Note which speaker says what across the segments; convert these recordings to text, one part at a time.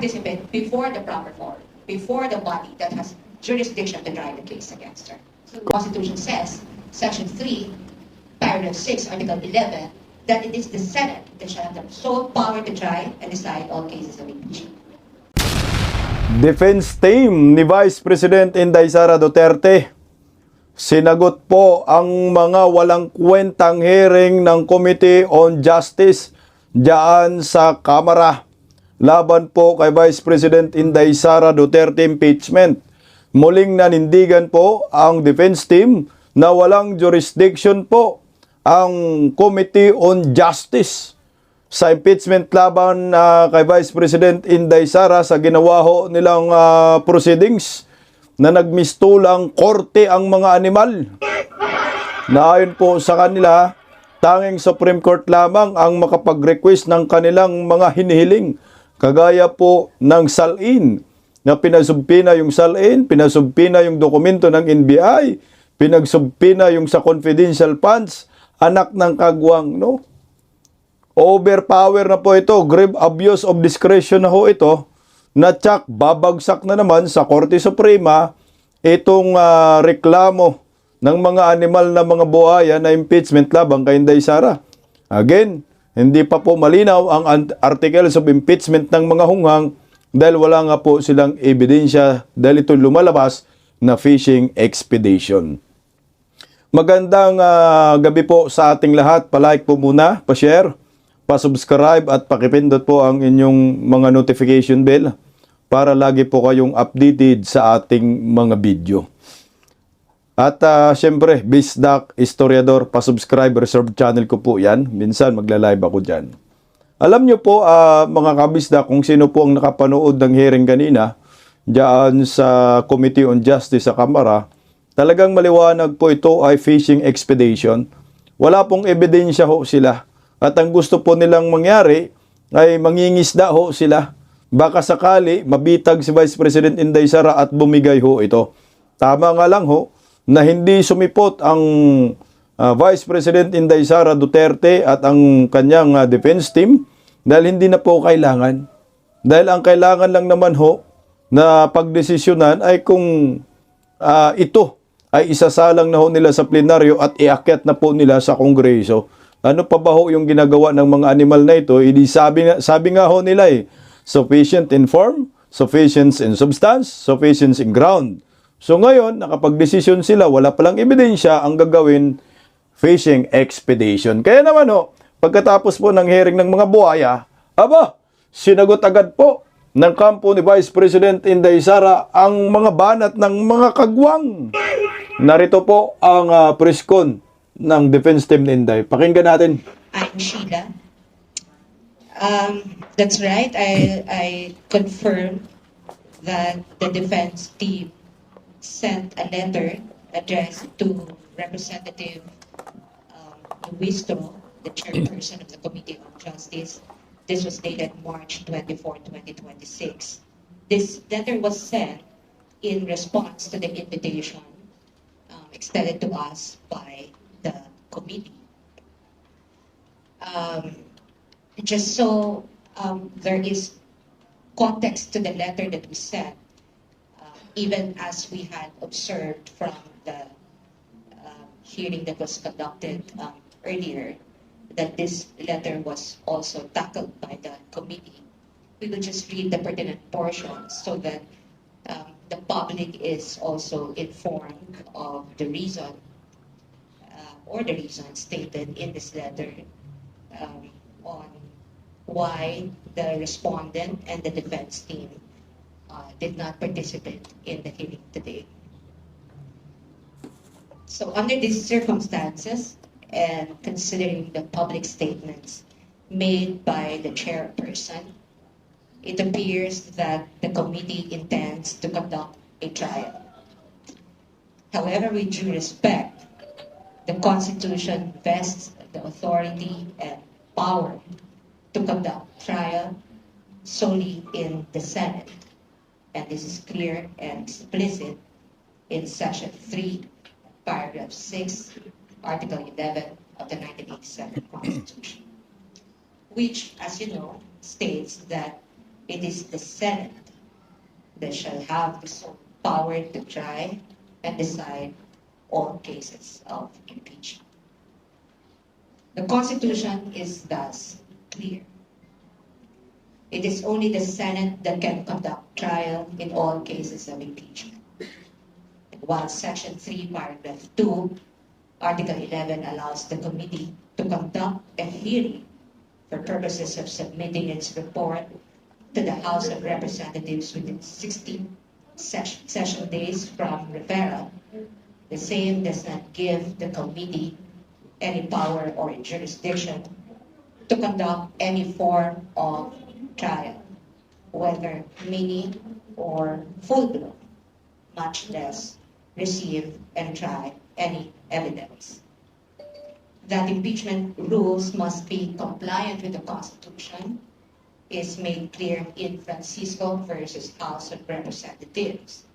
Speaker 1: participant before the proper forum, before the body that has jurisdiction to try the case against her. So the Constitution says, Section 3, Paragraph 6, Article 11, that it is the Senate that shall have the sole power to try and decide all cases of impeachment.
Speaker 2: Defense team ni Vice President Inday Sara Duterte, sinagot po ang mga walang kwentang hearing ng Committee on Justice diyan sa Kamara laban po kay Vice President Inday Sara Duterte impeachment. Muling nanindigan po ang defense team na walang jurisdiction po ang Committee on Justice sa impeachment laban kay Vice President Inday Sara sa ginawa ho nilang proceedings na nagmistulang korte ang mga animal. Na ayon po sa kanila, tanging Supreme Court lamang ang makapag-request ng kanilang mga hinihiling. Kagaya po ng salin na pinasubpina yung salin, pinasubpina yung dokumento ng NBI, pinagsubpina yung sa confidential funds, anak ng kagwang, no? Overpower na po ito, grave abuse of discretion na ho ito, na tsak, babagsak na naman sa Korte Suprema itong reklamo ng mga animal na mga buhaya na impeachment labang kay Inday Sara. Again, hindi pa po malinaw ang articles of impeachment ng mga hunghang dahil wala nga po silang ebidensya dahil ito lumalabas na fishing expedition. Magandang gabi po sa ating lahat. Palike po muna, pa-share, pa-subscribe at pakipindot po ang inyong mga notification bell para lagi po kayong updated sa ating mga video. At syempre, Bisdak Historiador, pa-subscribe, reserve channel ko po yan. Minsan magla-live ako dyan. Alam nyo po mga kabisdak kung sino po ang nakapanood ng hearing kanina dyan sa Committee on Justice sa Kamara, talagang maliwanag po ito ay fishing expedition. Wala pong ebidensya ho sila. At ang gusto po nilang mangyari ay mangingisda ho sila. Baka sakali mabitag si Vice President Inday Sara at bumigay ho ito. Tama nga lang ho na hindi sumipot ang Vice President Inday Sara Duterte at ang kanyang defense team dahil hindi na po kailangan. Dahil ang kailangan lang naman ho na pagdesisyonan ay kung ito ay isasalang na ho nila sa plenaryo at iakyat na po nila sa Kongreso. Ano pa ba ho yung ginagawa ng mga animal na ito? Hindi sabi nga ho nila sufficient in form, sufficient in substance, sufficient in ground. So ngayon, nakapag-desisyon sila, wala palang ebidensya, ang gagawin, fishing expedition. Kaya naman pagkatapos po ng hearing ng mga buhaya, sinagot agad po ng kampo ni Vice President Inday Sara ang mga banat ng mga kagwang. Narito po ang press-con ng defense team ni Inday. Pakinggan natin.
Speaker 1: I'm Sheila. That's right. I confirm that the defense team sent a letter addressed to Representative Luistro, the chairperson of the Committee on Justice. This was dated March 24, 2026. This letter was sent in response to the invitation extended to us by the committee. Just so there is context to the letter that we sent, even as we had observed from the hearing that was conducted earlier, that this letter was also tackled by the committee. We will just read the pertinent portions so that the public is also informed of the reason or the reason stated in this letter on why the respondent and the defense team did not participate in the hearing today. So under these circumstances, and considering the public statements made by the chairperson, it appears that the committee intends to conduct a trial. However, with due respect, the Constitution vests the authority and power to conduct trial solely in the Senate. And this is clear and explicit in Section 3, Paragraph 6, Article 11 of the 1987 Constitution, which, as you know, states that it is the Senate that shall have the sole power to try and decide all cases of impeachment. The Constitution is thus clear. It is only the Senate that can conduct trial in all cases of impeachment. And while Section 3, Paragraph 2, Article 11 allows the committee to conduct a hearing for purposes of submitting its report to the House of Representatives within 16 session days from referral, the same does not give the committee any power or jurisdiction to conduct any form of trial, whether mini or full-blown, much less receive and try any evidence. That impeachment rules must be compliant with the Constitution is made clear in Francisco versus House of Representatives,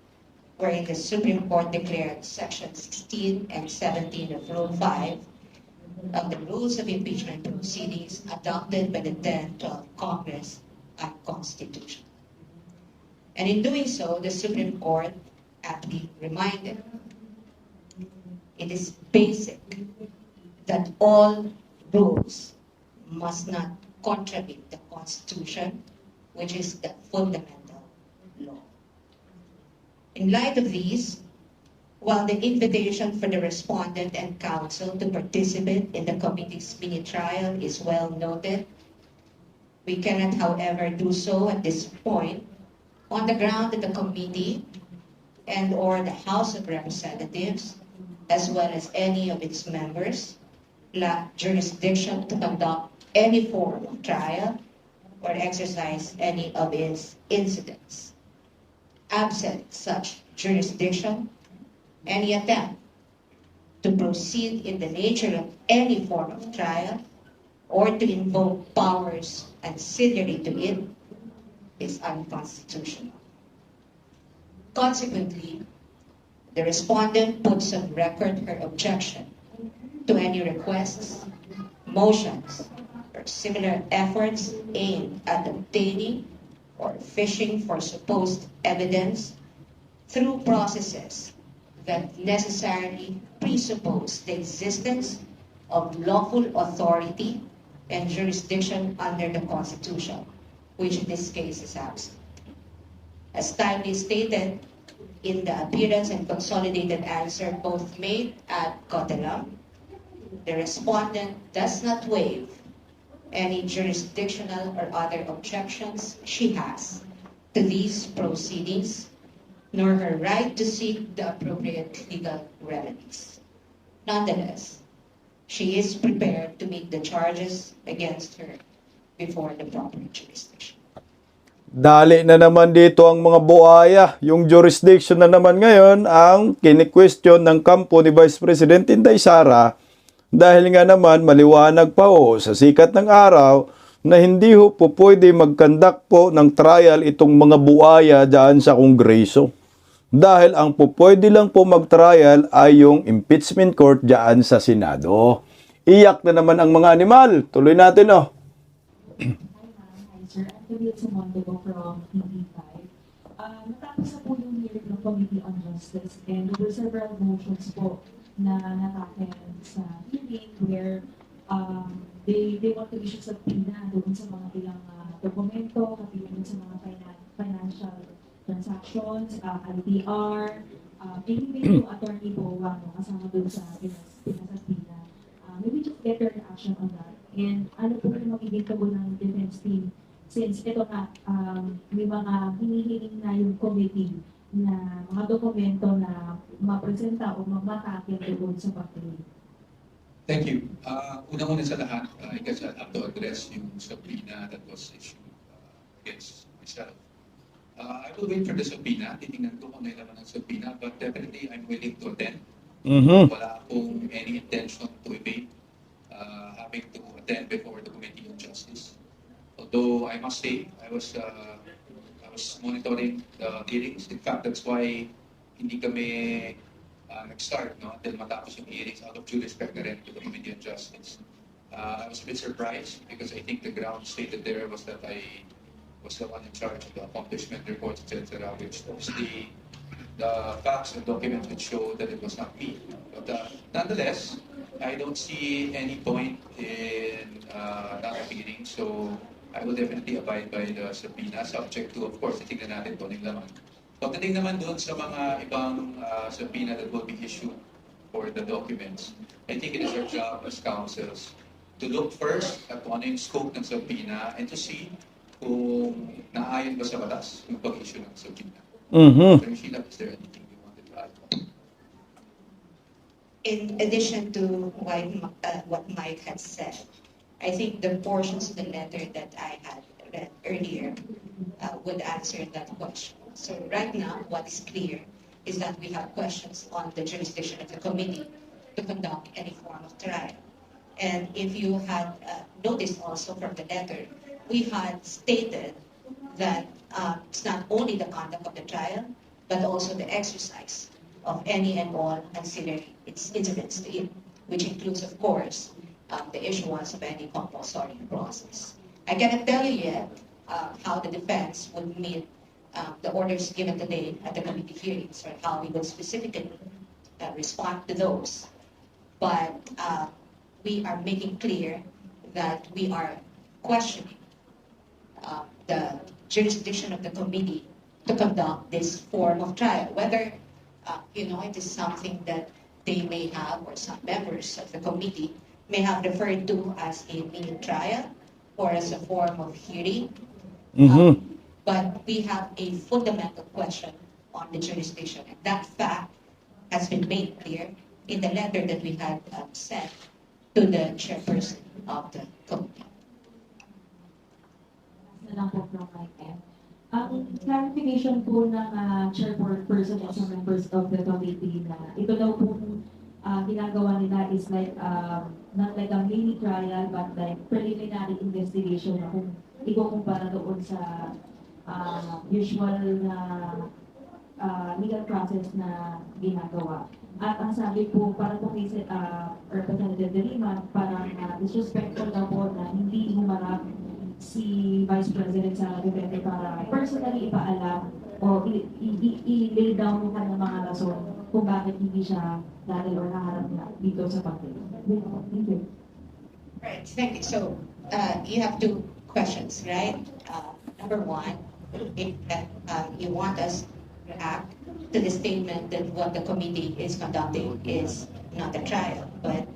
Speaker 1: wherein the Supreme Court declared Section 16 and 17 of Rule 5 of the Rules of Impeachment Proceedings adopted by the then 12th Congress unconstitutional. And in doing so, the Supreme Court aptly reminded it is basic that all rules must not contradict the Constitution, which is the fundamental law. In light of these, while the invitation for the respondent and counsel to participate in the committee's mini trial is well noted, we cannot, however, do so at this point on the ground that the committee and or the House of Representatives, as well as any of its members, lack jurisdiction to conduct any form of trial or exercise any of its incidents. Absent such jurisdiction, any attempt to proceed in the nature of any form of trial or to invoke powers ancillary to it is unconstitutional. Consequently, the respondent puts on record her objection to any requests, motions, or similar efforts aimed at obtaining or fishing for supposed evidence through processes that necessarily presuppose the existence of lawful authority and jurisdiction under the Constitution, which in this case is absent. As timely stated in the appearance and consolidated answer both made at Cotelam, the respondent does not waive any jurisdictional or other objections she has to these proceedings, nor her right to seek the appropriate legal remedies. Nonetheless, she is prepared to meet the charges against her before the proper jurisdiction.
Speaker 2: Dali na naman dito ang mga buhaya. Yung jurisdiction na naman ngayon ang kini-question ng kampo ni Vice President Inday Sara dahil nga naman maliwanag pa sa sikat ng araw na hindi po pwede mag-conduct po ng trial itong mga buhaya dyan sa Kongreso. Dahil ang pwede lang po mag-trial ay yung impeachment court dyan sa Senado. Iyak na naman ang mga animal. Tuloy natin
Speaker 3: Sir, Anthony Sumondogo from TV5. Natapos na po yung hearing ng Committee on Justice and there were several motions po na natakil sa hearing where they want to issue subpoena doon sa mga ilang dokumento, kapilang sa mga financial transactions, LDR, anyway yung attorney po kasama doon sa pinasabina. Maybe just get your reaction on that. And ano po yung magiging tugon ng defense team since ito nga, may mga hinihiling na yung committee na mga dokumento na mapresenta o matakil doon sa pagpili.
Speaker 4: Thank you. Una-una sa lahat, I guess I'll have to address yung subpoena that was issued against myself. I will wait for the subpoena. Titingnan ko kung may laman ng subpoena, but definitely I'm willing to attend. Wala akong any intention to evade having to attend before the Committee on Justice. Although I must say, I was monitoring the hearings. In fact, that's why hindi kami nag-start until matapos yung hearings out of due respect na rin to the Committee on Justice. I was a bit surprised because I think the ground stated there was that I was the one in charge of the accomplishment reports, etc., which obviously the facts and documents would show that it was not me. But nonetheless, I don't see any point in not appearing. So I will definitely abide by the subpoena, subject to, of course, titignan natin kung anong laman. Pagdating naman doon sa mga ibang subpoena that will be issued for the documents, I think it is our job as counsels to look first at kung ano yung scope ng subpoena and to see kung naayon ba sa batas yung pag-issue ng subpoena. Sir Sheila, is there anything you wanted to add?
Speaker 1: In addition to what Mike had said, I think the portions of the letter that I had read earlier would answer that question. So right now, what is clear is that we have questions on the jurisdiction of the committee to conduct any form of trial. And if you had noticed also from the letter, we had stated that it's not only the conduct of the trial, but also the exercise of any and all ancillary incidents to it, which includes, of course, the issuance of any compulsory process. I cannot tell you yet how the defense would meet the orders given today at the committee hearings, or how we would specifically respond to those. But we are making clear that we are questioning the jurisdiction of the committee to conduct this form of trial, whether it is something that they may have, or some members of the committee may have referred to as a mini trial or as a form of hearing. But we have a fundamental question on the jurisdiction, and that fact has been made clear in the letter that we had sent to the chairperson of the committee.
Speaker 3: Na lang po from my end. Ang clarification po ng chairperson at sa members of the committee na ito daw po ginagawa nila is like not like a mini trial but like preliminary investigation na kung ikukumpara doon sa usual na legal process na ginagawa. At ang sabi po, para po kay Representative De Lima, parang disrespectful daw po na hindi humarap si Vice President Sara Duterte para personally ipaalam o i-lay down yung kanyang mga rason kung bakit hindi siya dahil or naharap na dito sa pagdalo. Thank you.
Speaker 1: Right, thank you. So you have two questions, right? Number one, if you want us to react to the statement that what the committee is conducting is not a trial, but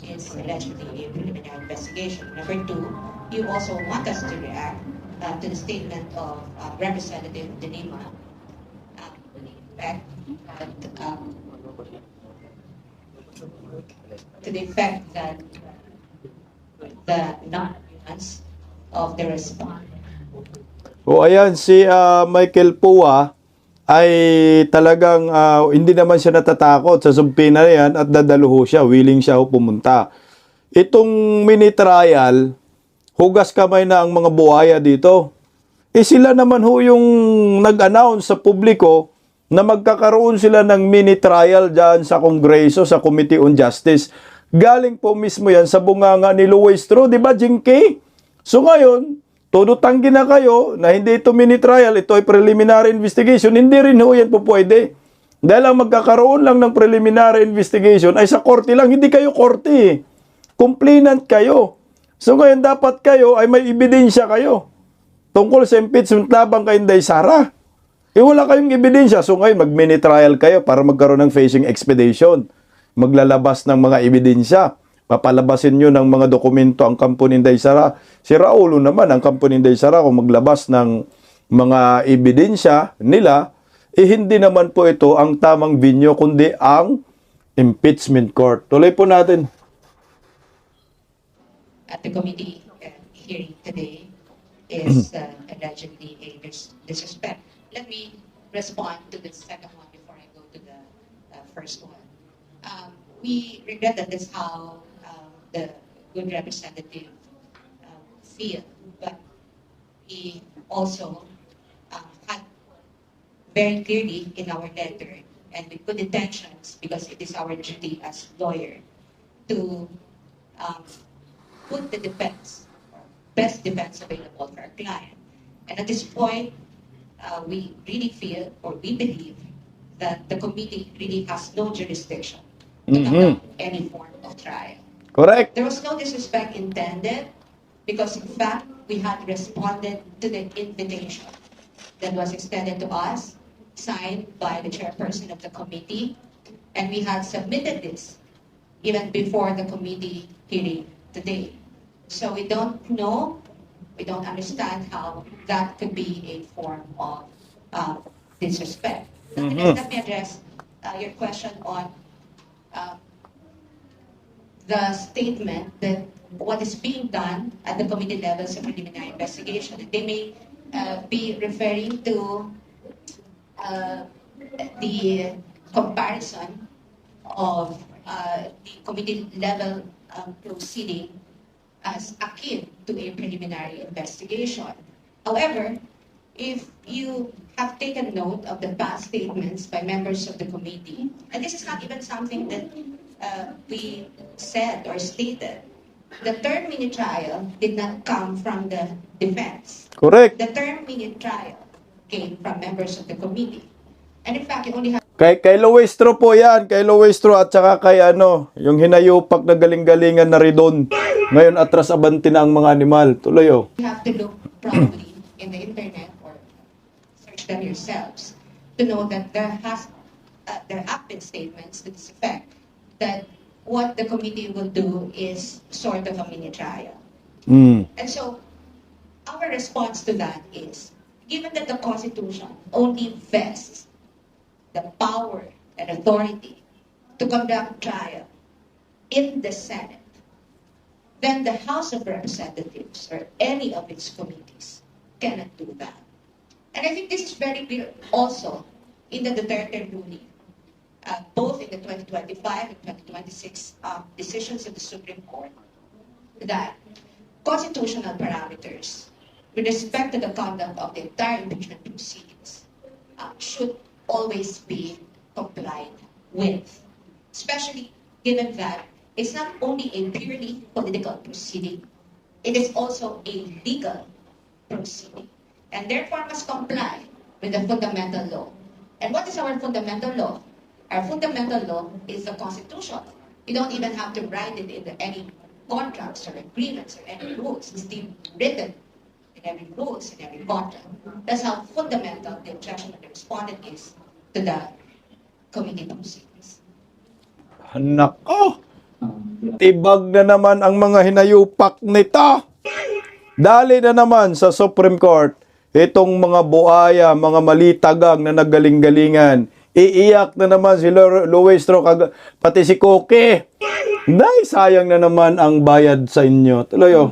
Speaker 1: it's allegedly a preliminary investigation. Number two, you also want us to react to the statement of Representative De Lima, to the effect that the non-appearance of the respondent.
Speaker 2: O ayan, si Michael Pua ay talagang hindi naman siya natatakot sa subpoena na yan at dadaluho siya, willing siya pumunta. Itong mini trial, hugas kamay na ang mga buhaya dito. Sila naman ho yung nag-announce sa publiko na magkakaroon sila ng mini trial dyan sa Kongreso, sa Committee on Justice. Galing po mismo yan sa bunganga ni Luis Tro, di ba, Jinky? So ngayon, todo tanggi na kayo na hindi ito mini trial, ito ay preliminary investigation, hindi rin ho yan po pwede. Dahil ang magkakaroon lang ng preliminary investigation ay sa korte lang, hindi kayo korte. Complainant kayo. So ngayon dapat kayo ay may ebidensya kayo tungkol sa impeachment labang kay Inday Sara. Wala kayong ebidensya. So ngayon mag-mini trial kayo para magkaroon ng facing expedition. Maglalabas ng mga ebidensya. Papalabasin nyo ng mga dokumento ang kampo ni Inday Sara. Si Raulo naman, ang kampo ni Inday Sara, kung maglabas ng mga ebidensya nila, hindi naman po ito ang tamang venue, kundi ang impeachment court. Tuloy po natin.
Speaker 1: At the committee hearing today is allegedly a disrespect. Let me respond to the second one before I go to the first one. We regret that that's how the good representative feel, but we also had very clearly in our letter and with good intentions, because it is our duty as lawyer to put the defense, best defense available for our client. And at this point, we really feel or we believe that the committee really has no jurisdiction to conduct any form of trial.
Speaker 2: Correct.
Speaker 1: There was no disrespect intended because in fact, we had responded to the invitation that was extended to us, signed by the chairperson of the committee, and we had submitted this even before the committee hearing today. So we don't know, we don't understand how that could be a form of disrespect. And then let me address your question on the statement that what is being done at the committee level is a preliminary investigation. They may be referring to the comparison of the committee level proceeding as akin to a preliminary investigation. However, if you have taken note of the past statements by members of the committee, and this is not even something that we said or stated, the term mini trial did not come from the defense.
Speaker 2: Correct.
Speaker 1: The term mini trial came from members of the committee. And in fact, you only have
Speaker 2: Kay Luestro po yan, kay Luestro at saka kay yung hinayupak na galing-galingan na Ridon. Ngayon atras abanti na ang mga animal. Tuloy oh.
Speaker 1: you have to look probably in the internet or search them yourselves to know that there have been statements to this effect that what the committee will do is sort of a mini trial. And so our response to that is, given that the Constitution only vests the power and authority to conduct trial in the Senate, then the House of Representatives or any of its committees cannot do that. And I think this is very clear also in the Duterte ruling, both in the 2025 and 2026 decisions of the Supreme Court, that constitutional parameters with respect to the conduct of the entire impeachment proceedings should always be complied with, especially given that it's not only a purely political proceeding, it is also a legal proceeding, and therefore must comply with the fundamental law. And what is our fundamental law? Our fundamental law is the Constitution. You don't even have to write it in any contracts or agreements or any rules. It's still written in every rules, in every contract. That's how fundamental the objection of the respondent is to the committee proceedings.
Speaker 2: Nako! Tibag na naman ang mga hinayupak nito. Dali na naman sa Supreme Court itong mga buaya, mga malitagang na nagaling-galingan. Iiyak na naman si Luestro, pati si Koke. Dahil sayang na naman ang bayad sa inyo. Tuloy oh.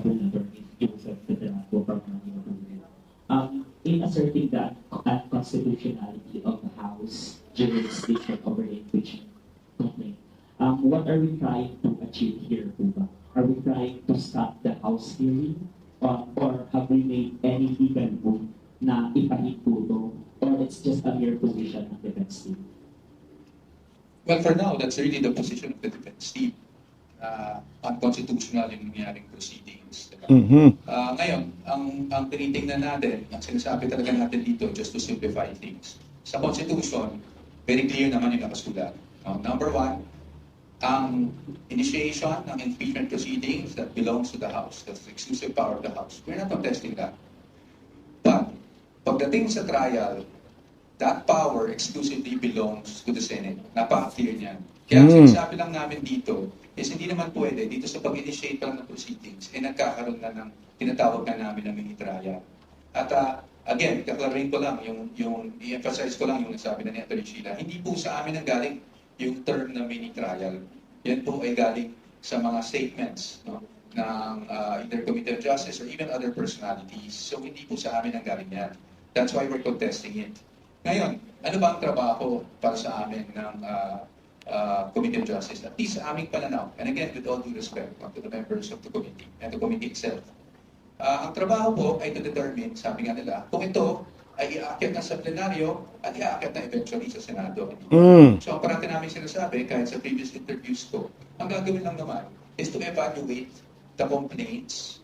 Speaker 5: In asserting the unconstitutionality of the House jurisdiction over the impeachment complaint, what are we trying to achieve here, Puba? Are we trying to stop the House hearing? Or have we made any legal move na ipahit po ito? Or it's just a mere position of the defense team?
Speaker 4: Well, for now, that's really the position of the defense team. Unconstitutional yung nangyaring proceedings. Ngayon, ang tinitingnan natin, ang sinasabi talaga natin dito, just to simplify things, sa Constitution, very clear naman yung nakasulat. Number one, ang initiation ng impeachment proceedings that belongs to the House, that's the exclusive power of the House. We're not contesting that. But, pagdating sa trial, that power exclusively belongs to the Senate. Napaka-clear niyan. Kaya ang sinasabi lang namin dito is hindi naman pwede dito sa pag-initiate pa lang ng proceedings nagkakaroon na ng tinatawag na namin na mini trial. At again, kaklarin ko lang, i-emphasize ko lang yung nasabi na ni Atty. Sheila, hindi po sa amin ang galing yung term na mini trial. Yan po ay galing sa mga statements ng either Committee of Justice or even other personalities. So hindi po sa amin ang galing yan. That's why we're contesting it. Ngayon, ano ba ang trabaho para sa amin ng Committee of Justice? At least sa aming pananaw, and again, with all due respect to the members of the committee and the committee itself, ang trabaho po ay to determine, sabi nga nila, kung ito ay iaakit na sa plenaryo at iaakit na eventually sa Senado. So ang parati namin sinasabi, kahit sa previous interviews ko, ang gagawin lang naman is to evaluate the complaints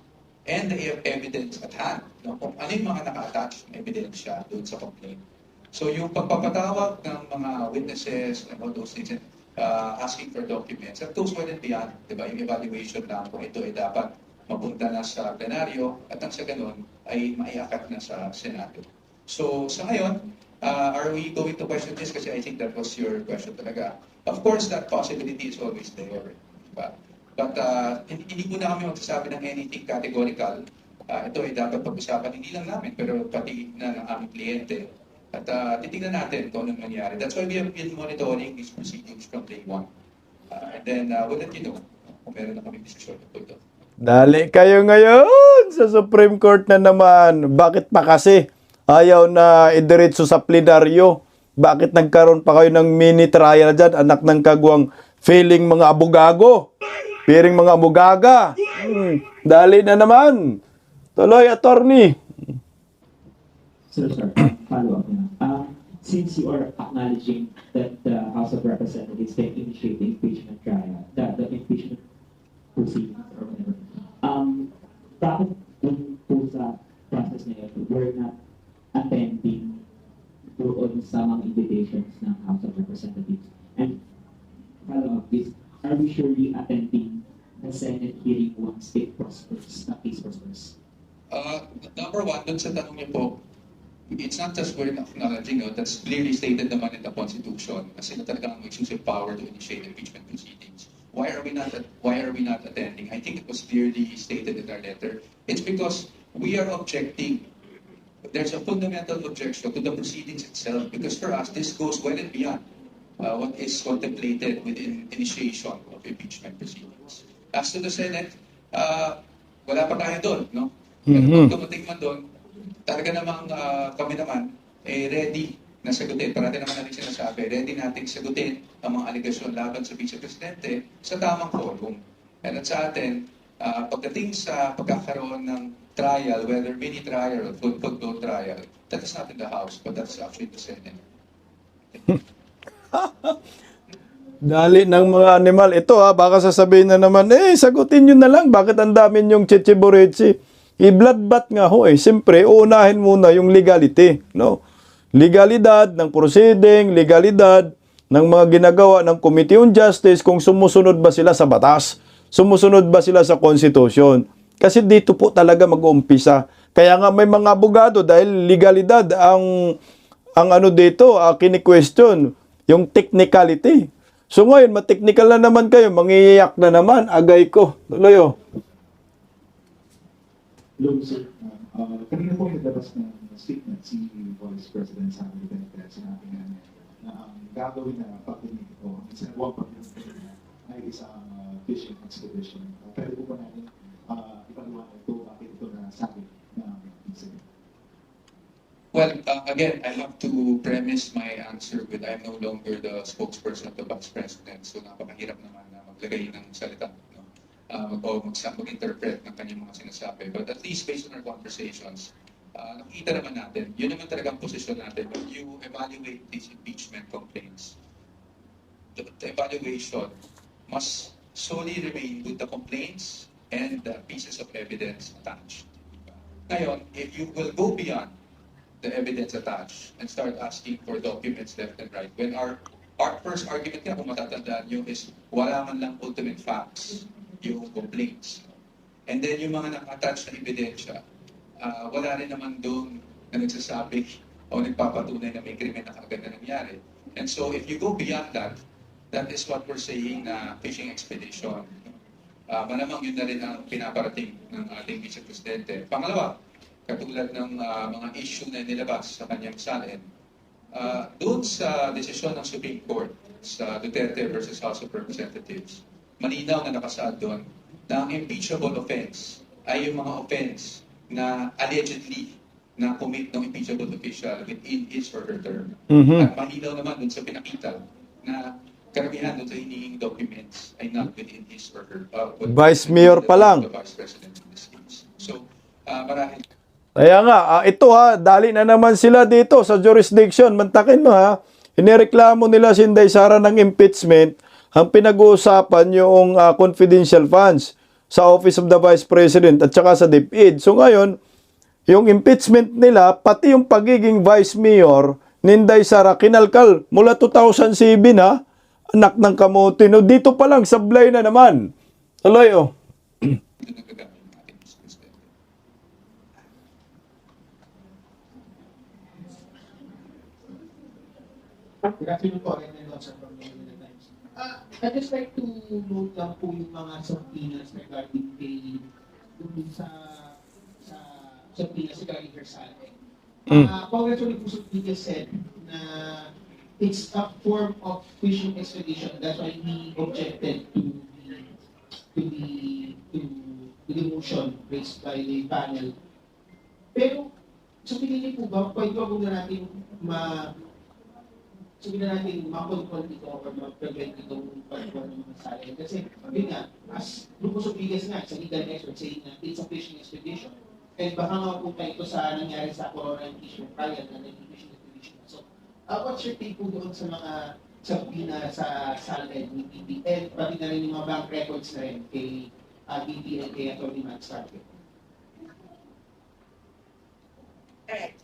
Speaker 4: and the evidence at hand. no, kung ano yung mga naka-attach na ebidensya doon sa complaint. So yung pagpapatawag ng mga witnesses and all those things, asking for documents, that goes well and beyond, di ba? Yung evaluation lang kung ito ay dapat mapunta na sa plenaryo at ang sa ganun ay maiakat na sa Senado. So sa ngayon, are we going to question this? Kasi I think that was your question talaga. Of course, that possibility is always there. Diba? But hindi po na kami magsasabi ng anything categorical. Ito ay dapat pag-usapan hindi lang namin, pero pati na ng aming kliyente. At titignan natin kung anong mangyari. That's why we have been monitoring these proceedings from day one. And then we'll let you know kung meron na kami desisyon po ito.
Speaker 2: Dali kayo ngayon sa Supreme Court na naman. Bakit pa kasi ayaw na idiretso sa plenaryo? Bakit nagkaroon pa kayo ng mini trial dyan? Anak ng kagwang feeling mga abogago. Piring mga abogaga. Dali na naman. Tuloy, attorney.
Speaker 5: Sir, follow up na. Since you are acknowledging that the House of Representatives can initiate the impeachment trial, the impeachment proceedings or whatever, bakit dun po sa process na yun, we're not attending doon sa mga invitations ng House of Representatives? And follow up is, are we surely attending the Senate hearing once it prospers, the case prospers?
Speaker 4: Number one, dun sa tanong niyo po, it's not just we're acknowledging, that's clearly stated naman in the Constitution na sila talaga ang exclusive power to initiate impeachment proceedings. Why are we not attending? I think it was clearly stated in our letter. It's because we are objecting. There's a fundamental objection to the proceedings itself because for us, this goes well and beyond what is contemplated within initiation of impeachment proceedings. As to the Senate, wala pa tayo doon, no? Pero kung dumating man doon, talaga namang kami naman ready na sagutin. Parati naman natin sinasabi, ready natin sagutin ang mga aligasyon laban sa Vice Presidente sa tamang forum. And at sa atin, pagdating sa pagkakaroon ng trial, whether mini trial or full-blown trial, that is not in the House, but that's actually the Senate.
Speaker 2: Dali ng mga animal. Ito baka sasabihin na naman, sagutin nyo na lang. Bakit ang dami nyong chichiburitsi? I-bloodbath nga ho Siyempre, uunahin muna yung legality. No? Legalidad ng proceeding, legalidad ng mga ginagawa ng Committee on Justice, kung sumusunod ba sila sa batas, sumusunod ba sila sa Constitution. Kasi dito po talaga mag-uumpisa. Kaya nga may mga abogado dahil legalidad ang ano dito, kini-question, yung technicality. So ngayon, ma-technical na naman kayo, mangiiyak na naman, agay ko. Tuloy
Speaker 6: Hello, sir. Kanina po naglabas ng statement si Vice President Sara Duterte. Sinabi nga niya na ang gagawin na pagdinig ito, isang huwag pagdinig ay isang fishing expedition. Pwede po ba natin ipaliwanag ito, bakit ito na sabi ng incident?
Speaker 4: Well, again, I have to premise my answer with I'm no longer the spokesperson of the Vice President, so napakahirap naman na maglagay ng salita. O mag-interpret ng kanyang mga sinasabi. But at least based on our conversations, nakikita naman natin, yun naman talagang posisyon natin. When you evaluate these impeachment complaints, the evaluation must solely remain with the complaints and the pieces of evidence attached. Ngayon, if you will go beyond the evidence attached and start asking for documents left and right, when our first argument nga, kung matatandaan nyo, is wala man lang ultimate facts yung complaints. And then yung mga naka-attach na ebidensya, wala rin naman doon na nagsasabi o nagpapatunay na may krimen na kaagad na nangyari. And so if you go beyond that, that is what we're saying na fishing expedition. Malamang yun na rin ang pinaparating ng ating Vice Presidente. Pangalawa, katulad ng mga issue na nilabas sa kanyang salin, doon sa desisyon ng Supreme Court sa Duterte versus House of Representatives, malinaw na nakasaad doon na ang impeachable offense ay yung mga offense na allegedly na commit ng impeachable official within his or her term. At malinaw naman doon sa pinakita na karamihan doon sa hinihing documents ay not within his or her
Speaker 2: Vice Mayor pa lang.
Speaker 4: The Vice President in this case. So, marahil
Speaker 2: Kaya nga, ito dali na naman sila dito sa jurisdiction. Mantakin mo inireklamo nila si Inday Sara ng impeachment. Ang pinag-uusapan yung confidential funds sa Office of the Vice President at saka sa DepEd. So ngayon, yung impeachment nila, pati yung pagiging vice mayor, ni Inday Sara, kinalkal mula 2007 ha, anak ng kamote. No, dito pa lang, sablay na naman. Tuloy, oh.
Speaker 4: na nagagamit ng ating Mr. Presidente.
Speaker 7: Good afternoon po, Renan Lawson from the Manila Times. I'd just like to note lang po yung mga subpoenas regarding kay dun sa subpoenas regarding Versate. Congressman Pusutita said na it's a form of fishing expedition. That's why he objected to the motion raised by the panel. Pero sa tingin niyo po ba, pwede ba muna natin makontrol dito or ma-prevent itong pagkuhan ng mga salay? Kasi, yun nga, as Lupos Obligas nga, sa legal expert saying na it's a fishing expedition. And baka mapunta ito sa nangyari sa Corona impeachment trial na naging fishing expedition. So, what's your take po doon sa mga sabina sa salay ni BP and pati na rin yung mga bank records na rin kay BP and kay Atty. Max Carpio?
Speaker 1: Alright.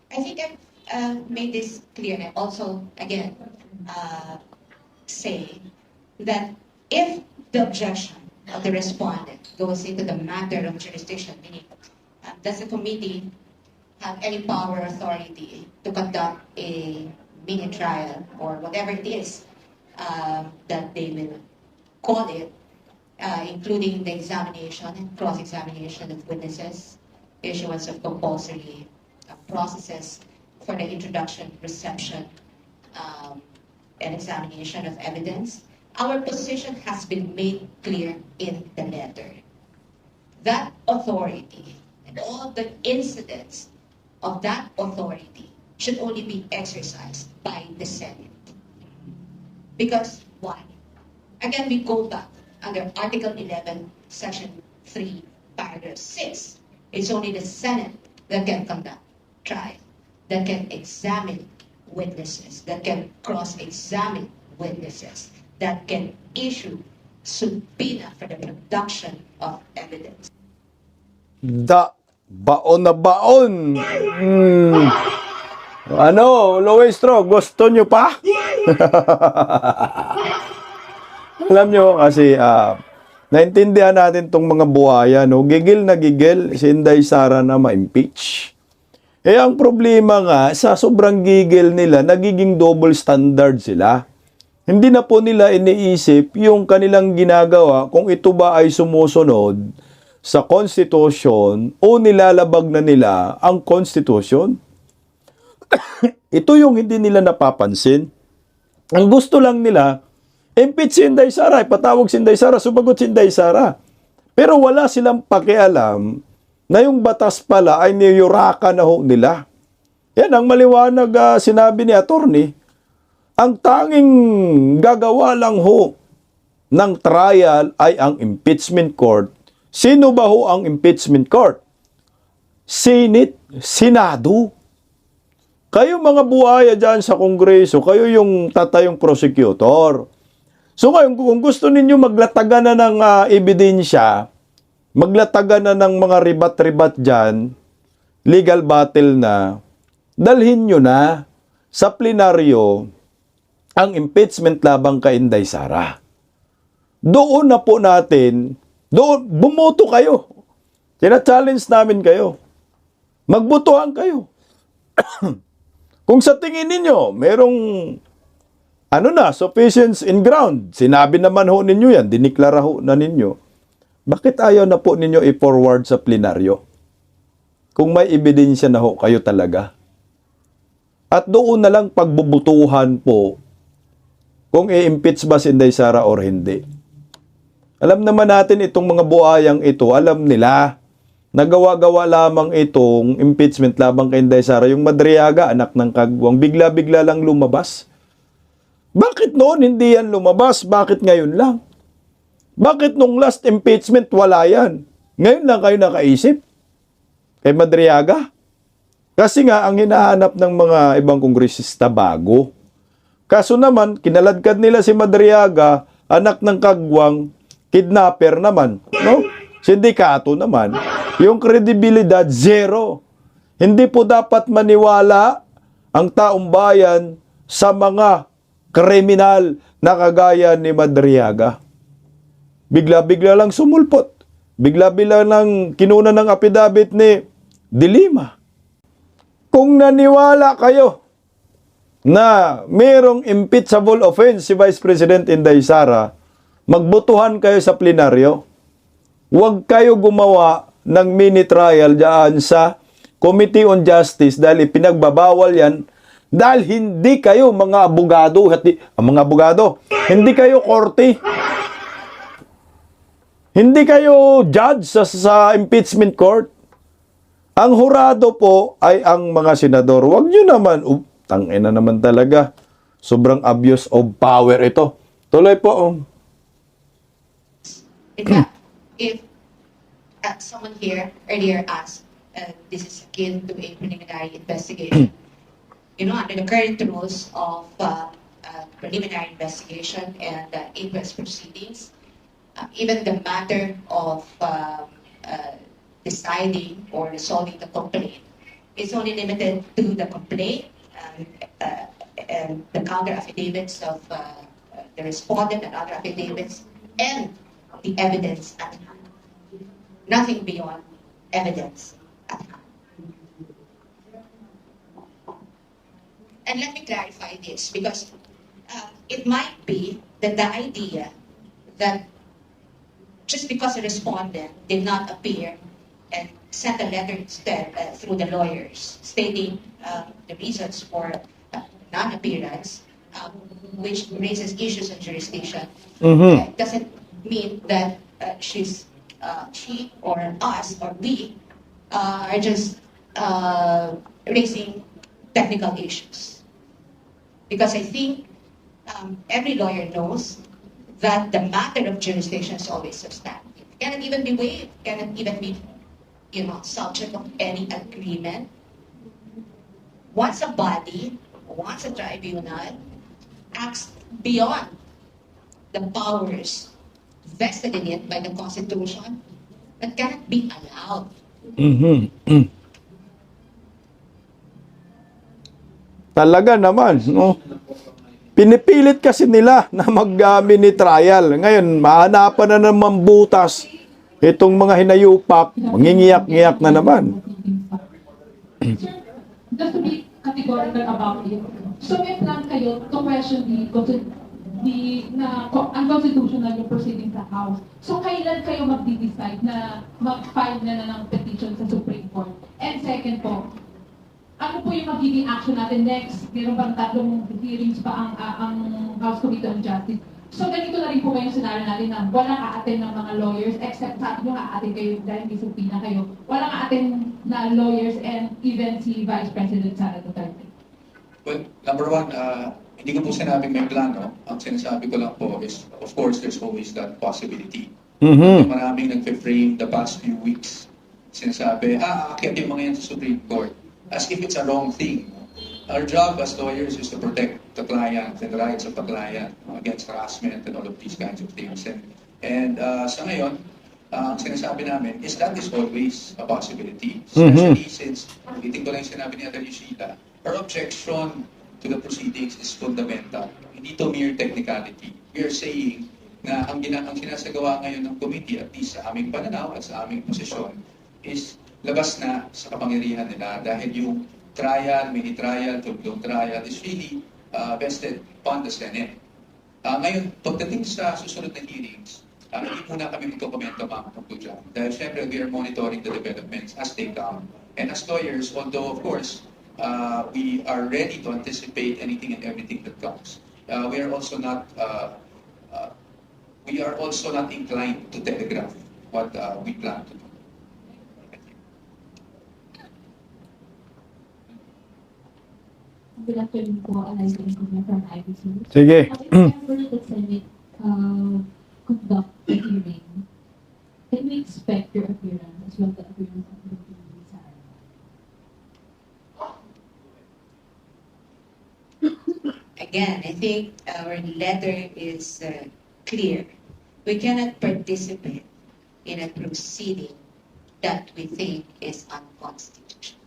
Speaker 1: I think I've made this clear and also, again, say that if the objection of the respondent goes into the matter of jurisdiction, meaning does the committee have any power or authority to conduct a mini trial or whatever it is that they will call it, including the examination and cross-examination of witnesses, issuance of compulsory processes for the introduction, reception, and examination of evidence. Our position has been made clear in the letter. That authority and all the incidents of that authority should only be exercised by the Senate. Because why? Again, we go back under Article 11, Section 3, Paragraph 6. It's only the Senate that can conduct trial, that can examine witnesses, that can cross-examine witnesses, that can issue subpoena for the production of evidence.
Speaker 2: Baon na baon. Ano, Loestro, gusto nyo pa? Alam nyo, kasi naintindihan natin tong mga buhaya, no? Gigil na gigil si Inday Sara na ma-impeach. Eh, ang problema nga, sa sobrang gigil nila, nagiging double standard sila. Hindi na po nila iniisip yung kanilang ginagawa kung ito ba ay sumusunod sa Constitution o nilalabag na nila ang Constitution. Ito yung hindi nila napapansin. Ang gusto lang nila, impeach si Inday Sara, ipatawag si Inday Sara, sumagot si Inday Sara. Pero wala silang pakialam na yung batas pala ay niyuraka na ho nila. Yan ang maliwanag sinabi ni attorney. Ang tanging gagawa lang ho ng trial ay ang impeachment court. Sino ba ho ang impeachment court? Senate, Senado. Kayo mga buhaya dyan sa Kongreso, kayo yung tatayong prosecutor. So ngayon, kung gusto ninyo maglatagan na ng ebidensya, maglatagan na ng mga ribat-ribat dyan, legal battle na, dalhin nyo na sa plenaryo ang impeachment labang kay Inday Sara. Doon na po natin, doon, bumoto kayo. Tina-challenge namin kayo. Magbotohan kayo. Kung sa tingin ninyo, merong sufficiency in ground, sinabi naman ho ninyo yan, diniklara ho na ninyo, bakit ayaw na po ninyo i-forward sa plenaryo? Kung may ebidensya na ho kayo talaga. At doon na lang pagbubutuhan po kung i-impeach ba si Inday Sara or hindi. Alam naman natin itong mga buhayang ito, alam nila, nagawa-gawa lamang itong impeachment labang kay Inday Sara. Yung Madriaga, anak ng kagwang, bigla-bigla lang lumabas. Bakit noon hindi yan lumabas? Bakit ngayon lang? Bakit nung last impeachment wala yan? Ngayon lang kayo nakaisip? Kay Madriaga? Kasi nga, ang hinahanap ng mga ibang kongresista bago. Kaso naman, kinaladkad nila si Madriaga, anak ng kagwang, kidnapper naman, no? Sindikato naman. Yung kredibilidad, zero. Hindi po dapat maniwala ang taong bayan sa mga kriminal na kagaya ni Madriaga. Bigla-bigla lang sumulpot. Bigla-bigla lang kinuna ng apidabit ni De Lima. Kung naniwala kayo na mayroong impeachable offense si Vice President Inday Sara, magbotohan kayo sa plenaryo. Huwag kayo gumawa ng mini trial dyan sa Committee on Justice dahil pinagbabawal yan dahil hindi kayo mga abogado, hindi kayo korte. Hindi kayo judge sa impeachment court. Ang hurado po ay ang mga senador. Huwag nyo naman, tangina naman talaga. Sobrang abuse of power ito. Tuloy po.
Speaker 1: In fact, if someone here earlier asked, this is akin to a preliminary investigation. Under the current rules of preliminary investigation and inquest proceedings, even the matter of deciding or resolving the complaint is only limited to the complaint and the counter affidavits of the respondent and other affidavits and the evidence at hand. Nothing beyond evidence at hand. And let me clarify this because it might be that the idea that just because a respondent did not appear and sent a letter instead through the lawyers stating the reasons for non-appearance, which raises issues of jurisdiction, doesn't mean that she or us or we are just raising technical issues. Because I think every lawyer knows that the matter of jurisdiction is always substantive. Cannot even be waived, cannot even be subject of any agreement. Once a body, once a tribunal acts beyond the powers vested in it by the Constitution, that cannot be allowed.
Speaker 2: Talaga naman, no? Pinipilit kasi nila na mag-mini trial. Ngayon, mahanapan na naman butas. Itong mga hinayupak, mangingiyak-ngiyak na naman.
Speaker 3: Sir, just to be categorical about it, so may plan kayo to question unconstitutional yung proceeding sa House. So kailan kayo magdi-decide na mag-file na ng petition sa Supreme Court? And second po, ano po yung magiging action natin next? Meron bang 3 hearings pa ang House Committee on Justice? So ganito na rin po kayo scenario natin na walang a-attend ng mga lawyers except sa atin yung a-attend kayo dahil may subpoena kayo. Walang a-attend na lawyers and even si Vice President Sara Duterte.
Speaker 4: Well, number one, hindi ko po sinabing may plano. Ang sinasabi ko lang po is, of course, there's always that possibility. Maraming nag-frame the past few weeks. Sinasabi, aakyat yung mga yan sa Supreme Court. As if it's a wrong thing. Our job as lawyers is to protect the client and the rights of the client against harassment and all of these kinds of things. And sa ngayon, ang sinasabi namin is that is always a possibility. Especially since, ulitin ko lang yung sinabi ni Atty. Sheila, our objection to the proceedings is fundamental. Hindi to mere technicality. We are saying na ang sinasagawa ngayon ng committee, at least sa aming pananaw at sa aming posisyon, is labas na sa kapangyarihan nila dahil yung trial, mini-trial, full-blown trial is really vested upon the Senate. Ngayon, pagdating sa susunod na hearings, hindi muna kami magkokomento mga tungkol dyan. Dahil syempre, we are monitoring the developments as they come. And as lawyers, although of course, we are ready to anticipate anything and everything that comes, we are also not inclined to telegraph what we plan to do.
Speaker 3: Good afternoon po, Eliza Incomia from IBC.
Speaker 2: Sige.
Speaker 3: If ever the Senate conduct the hearing, can we expect your appearance as well the appearance of the Sara?
Speaker 1: Again, I think our letter is clear. We cannot participate in a proceeding that we think is unconstitutional.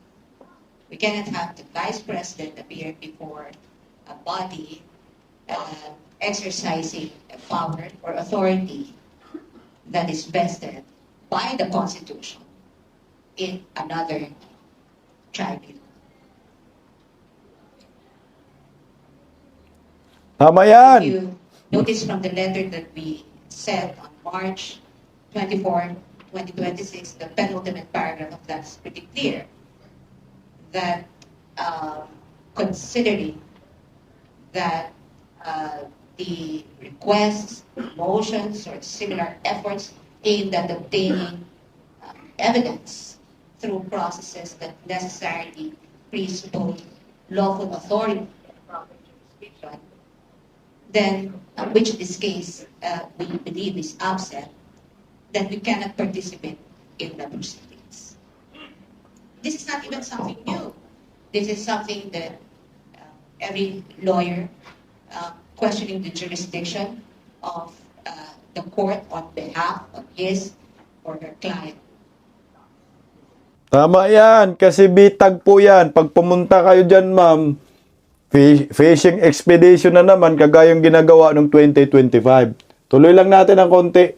Speaker 1: We cannot have the Vice President appear before a body exercising a power or authority that is vested by the Constitution in another tribunal.
Speaker 2: Tama
Speaker 1: If
Speaker 2: yan.
Speaker 1: you notice from the letter that we sent on March 24, 2026, the penultimate paragraph of that is pretty clear that considering that the requests, motions, or similar efforts aimed at obtaining evidence through processes that necessarily presuppose lawful authority and proper jurisdiction, then, which in this case we believe is absent, then we cannot participate in the proceedings. This is not even something new. This is something that every lawyer questioning the jurisdiction of the court on behalf of his or her client.
Speaker 2: Tama yan, kasi bitag po yan. Pag pumunta kayo dyan, ma'am, fishing expedition na naman, kagayong ginagawa noong 2025. Tuloy lang natin ang konti.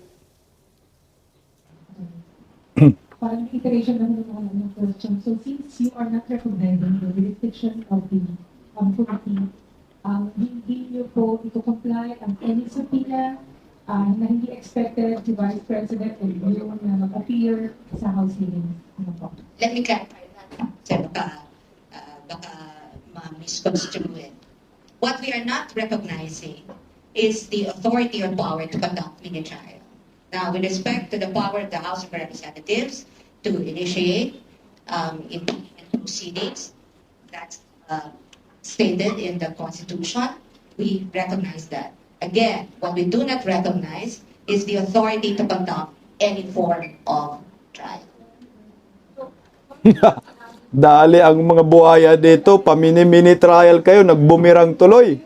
Speaker 3: Parang iteration lang ng question. So since you are not recognizing the jurisdiction of the committee, hindi niyo po ito comply ang any subpoena na hindi expected si Vice President and you na mag-appear sa House hearing. Ano po?
Speaker 1: Let me clarify that. Kasi baka ma-misconstrue it. What we are not recognizing is the authority or power to conduct mini trial. Now, with respect to the power of the House of Representatives to initiate impeachment proceedings, that's stated in the Constitution, we recognize that. Again, what we do not recognize is the authority to conduct any form of trial.
Speaker 2: Dali ang mga buhaya dito, pamini-mini trial kayo, nagbumirang tuloy.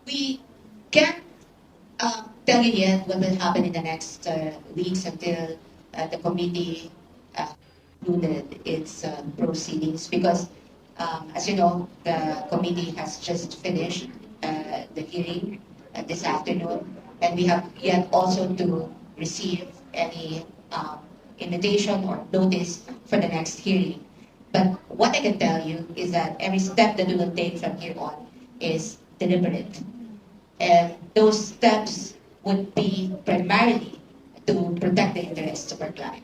Speaker 1: We can't tell you yet what will happen in the next weeks until the committee concluded its proceedings because, as you know, the committee has just finished the hearing this afternoon, and we have yet also to receive any invitation or notice for the next hearing. But what I can tell you is that every step that we will take from here on is deliberate. And those steps would be primarily to protect the interests of our client.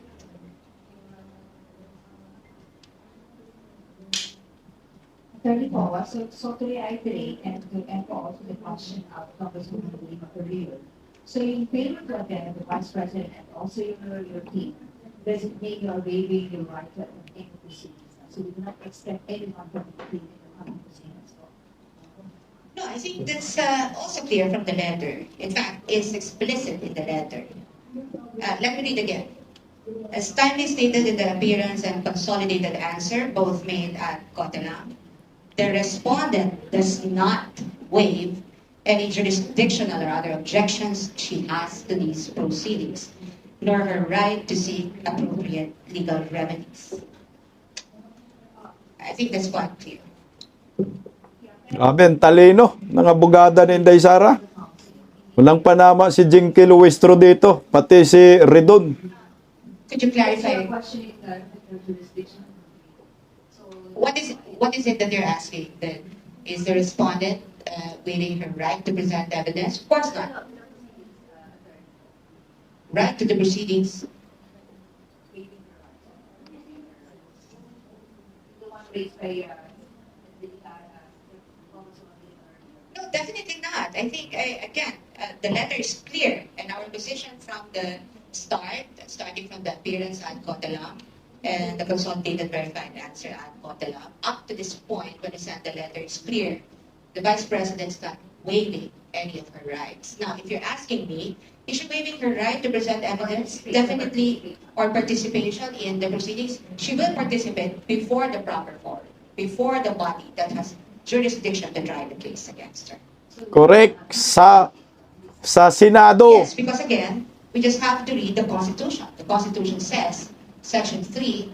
Speaker 8: Attorney Paula, so to reiterate and to echo also the question of Congresswoman Lima earlier. So in favor to attend the Vice President and also your team, does it mean you are waiving your right to attend the proceedings? So we do not expect anyone from the team to come to proceedings.
Speaker 1: No, I think that's also clear from the letter. In fact, it's explicit in the letter. Let me read again. As timely stated in the appearance and consolidated answer, both made at Cotelang, the respondent does not waive any jurisdictional or other objections she has to these proceedings, nor her right to seek appropriate legal remedies. I think that's quite clear.
Speaker 2: Grabe, ang talino ng abogada ni Inday Sara. Walang panama si Jinky Luistro dito, pati si Redon.
Speaker 1: Could you clarify?
Speaker 8: Questioning the jurisdiction. So
Speaker 1: What is it that you're asking? That is the respondent waiving her right to present evidence? Of course not. Right to the proceedings.
Speaker 8: the one raised by
Speaker 1: No, definitely not. I think, again, the letter is clear, and our position from the start, starting from the appearance at Cotelang and the consolidated verified answer at Cotelang, up to this point, when we sent the letter, is clear. The Vice President's not waiving any of her rights. Now, if you're asking me, is she waiving her right to present evidence? Definitely, or participation in the proceedings. She will participate before the proper forum, before the body that has jurisdiction to try the case against her.
Speaker 2: Correct. Sa Senado.
Speaker 1: Yes, because again, we just have to read the Constitution. The Constitution says, Section 3,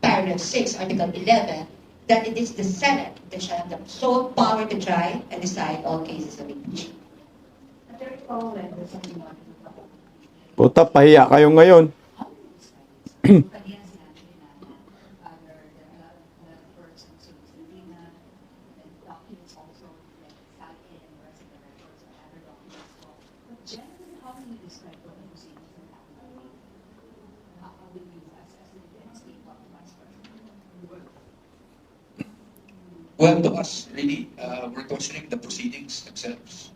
Speaker 1: Paragraph 6, Article 11, that it is the Senate that shall have the sole power to try and decide all cases of impeachment.
Speaker 8: Attorney Paul, when there's something on
Speaker 2: Puta, pahiya kayo ngayon.
Speaker 8: kanina sinabi na there are a lot of persons who Selena and documents also like Sally and the rest of the records or other documents. But generally, how do you describe what the proceedings that happened? How will you, as the defense team, talk to Vice President?
Speaker 4: Well, to us, really, we're questioning the proceedings themselves.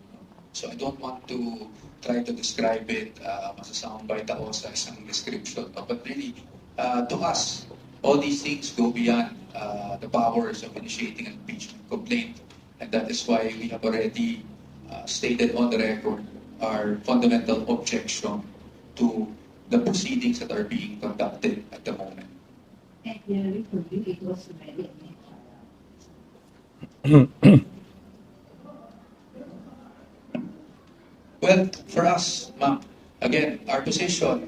Speaker 4: So I don't want to try to describe it, masasoundbite ako sa isang description. But really, to us, all these things go beyond the powers of initiating an impeachment complaint. And that is why we have already stated on the record our fundamental objection to the proceedings that are being conducted at the moment.
Speaker 8: And clearly for you, it was already a trial.
Speaker 4: Well, for us, ma'am, again, our position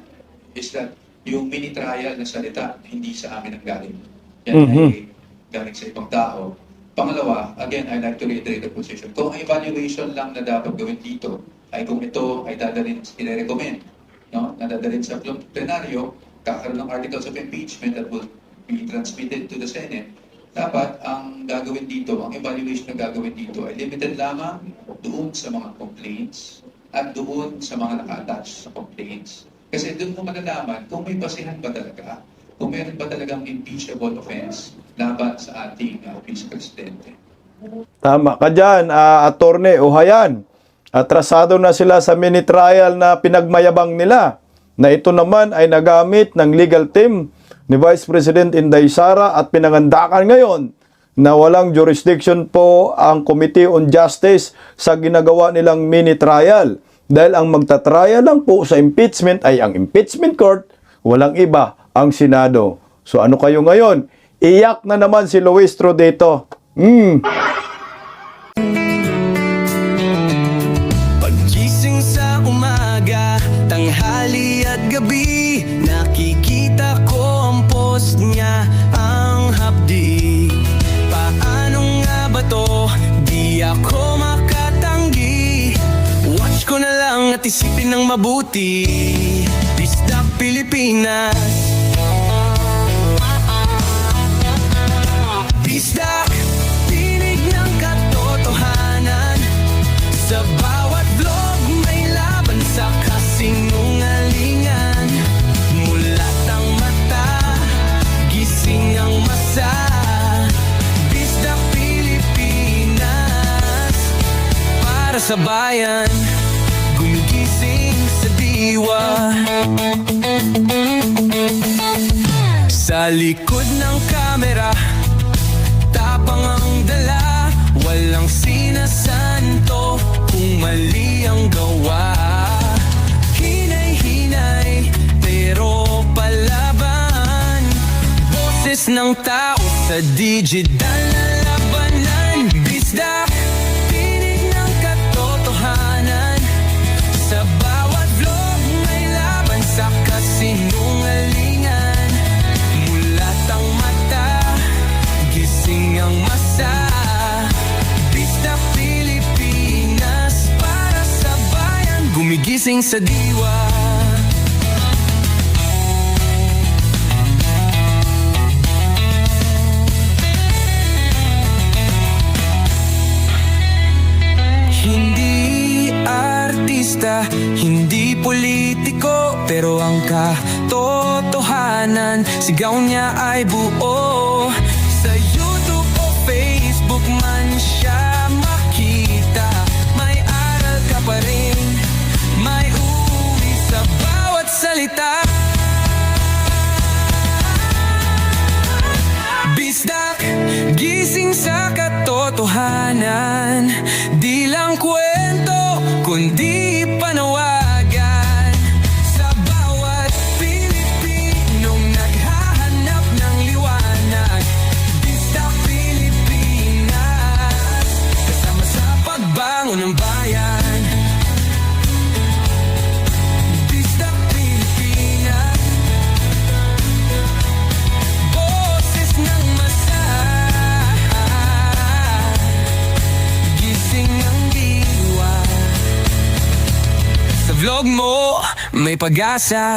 Speaker 4: is that yung mini-trial na salita, hindi sa amin ang galing. Yan ay galing sa ibang tao. Pangalawa, again, I like to reiterate the position. Kung ang evaluation lang na dapat gawin dito, ay kung ito ay dadalhin, i-recommend, no? Na dadalhin sa plenaryo, kakaroon ng articles of impeachment that will be transmitted to the Senate. Dapat ang gagawin dito, ang evaluation na gagawin dito ay limited lamang doon sa mga complaints at doon sa mga naka-attach sa complaints. Kasi doon mo malalaman kung may basihan ba talaga, kung meron ba talagang impeachable offense laban sa ating Vice Presidente.
Speaker 2: Tama ka dyan, Attorney Uhayan. Atrasado na sila sa mini-trial na pinagmayabang nila na ito naman ay nagamit ng legal team ni Vice President Inday Sara at pinangandakan ngayon na walang jurisdiction po ang Committee on Justice sa ginagawa nilang mini-trial. Dahil ang magta-trial lang po sa impeachment ay ang impeachment court, walang iba, ang Senado. So ano kayo ngayon? Iyak na naman si Luistro dito.
Speaker 9: Paggising sa umaga, tanghali at gabi, nakikita ko ang post niya, ang hapdi. Paano nga ba to? Di ako makatanggi. Watch ko na lang at isipin ng mabuti. Bisdak Pilipinas. Bisdak, tinig ng katotohanan. Sa bawat vlog may laban sa kasinungalingan. Mulat ang mata, gising ang masa. Bisdak Pilipinas, para sa bayan, gumigising sa diwa. Sa likod ng kamera, tapang ang dala, walang sinasanto kung mali ang gawa. Hinay-hinay, pero palaban. Boses ng tao sa digital na labanan. Bisdak, tinig ng katotohanan. Sa bawat vlog may laban sa kasinungalingan. Mulat ang mata, gising ang masa. Bisdak Pilipinas, para sa bayan, gumigising sa diwa. Hindi artista, hindi politiko, pero ang katotohanan, sigaw niya ay buo. Sa YouTube o Facebook man siya makita, may aral ka pa rin, may uwi sa bawat salita. Bisdak, gising sa katotohanan, di lang kwento, kundi panawagan. Sa bawat Pilipinong naghahanap ng liwanag, Bisdak Pilipinas, tunog mo, may pag-asa.